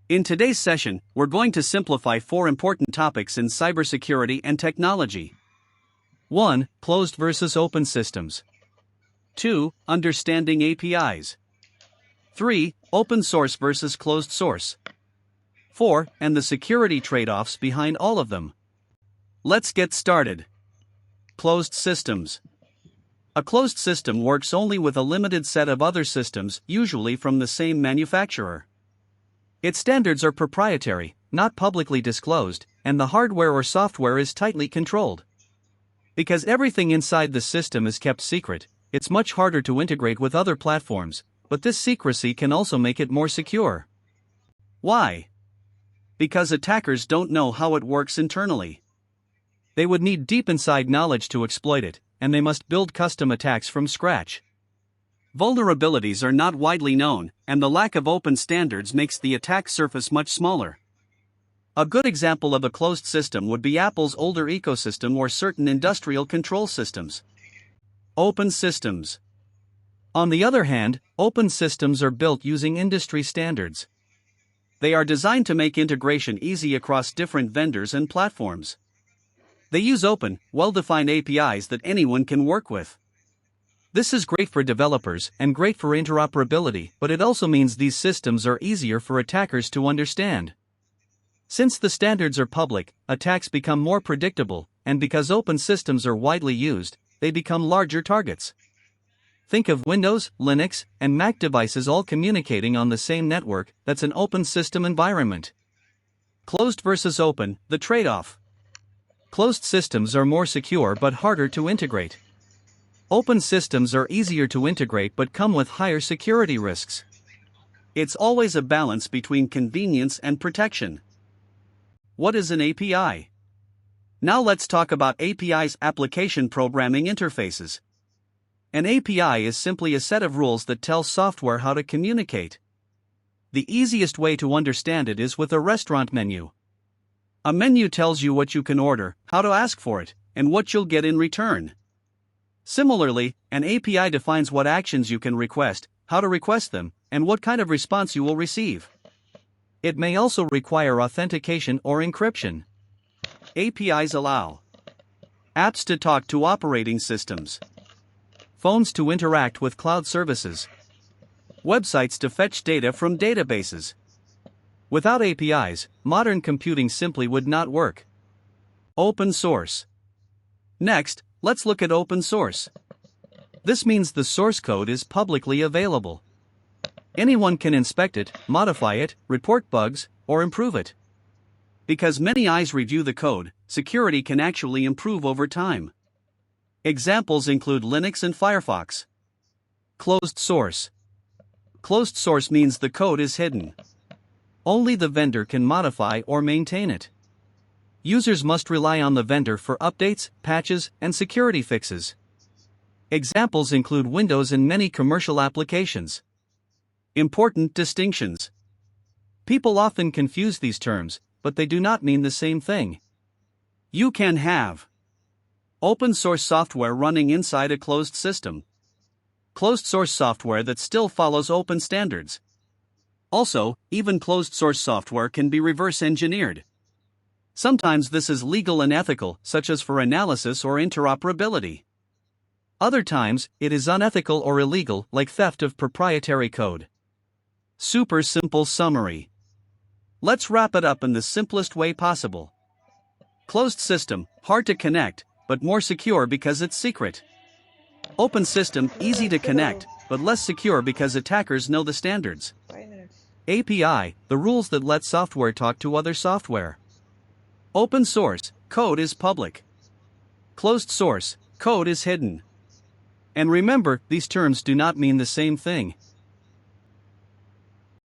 In today's session, we're going to simplify 4 important topics in cybersecurity and technology. 1. Closed versus open systems. 2. Understanding APIs. 3. Open source versus closed source. 4. And the security trade-offs behind all of them. Let's get started. Closed systems. A closed system works only with a limited set of other systems, usually from the same manufacturer. Its standards are proprietary, not publicly disclosed, and the hardware or software is tightly controlled. Because everything inside the system is kept secret, it's much harder to integrate with other platforms, but this secrecy can also make it more secure. Why? Because attackers don't know how it works internally. They would need deep inside knowledge to exploit it, and they must build custom attacks from scratch. Vulnerabilities are not widely known, and the lack of open standards makes the attack surface much smaller. A good example of a closed system would be Apple's older ecosystem or certain industrial control systems. Open systems. On the other hand, open systems are built using industry standards. They are designed to make integration easy across different vendors and platforms. They use open, well-defined APIs that anyone can work with. This is great for developers and great for interoperability, but it also means these systems are easier for attackers to understand. Since the standards are public, attacks become more predictable, and because open systems are widely used, they become larger targets. Think of Windows, Linux, and Mac devices all communicating on the same network. That's an open system environment. Closed versus open, the trade-off. Closed systems are more secure but harder to integrate. Open systems are easier to integrate but come with higher security risks. It's always a balance between convenience and protection. What is an API? Now let's talk about APIs, application programming interfaces. An API is simply a set of rules that tell software how to communicate. The easiest way to understand it is with a restaurant menu. A menu tells you what you can order, how to ask for it, and what you'll get in return. Similarly, an API defines what actions you can request, how to request them, and what kind of response you will receive. It may also require authentication or encryption. APIs allow apps to talk to operating systems, phones to interact with cloud services, websites to fetch data from databases. Without APIs, modern computing simply would not work. Open source. Next, let's look at open source. This means the source code is publicly available. Anyone can inspect it, modify it, report bugs, or improve it. Because many eyes review the code, security can actually improve over time. Examples include Linux and Firefox. Closed source. Closed source means the code is hidden. Only the vendor can modify or maintain it. Users must rely on the vendor for updates, patches, and security fixes. Examples include Windows and many commercial applications. Important distinctions. People often confuse these terms, but they do not mean the same thing. You can have open source software running inside a closed system. Closed source software that still follows open standards. Also, even closed source software can be reverse engineered. Sometimes this is legal and ethical, such as for analysis or interoperability. Other times, it is unethical or illegal, like theft of proprietary code. Super simple summary. Let's wrap it up in the simplest way possible. Closed system, hard to connect, but more secure because it's secret. Open system, easy to connect, but less secure because attackers know the standards. API, the rules that let software talk to other software. Open source, code is public. Closed source, code is hidden. And remember, these terms do not mean the same thing.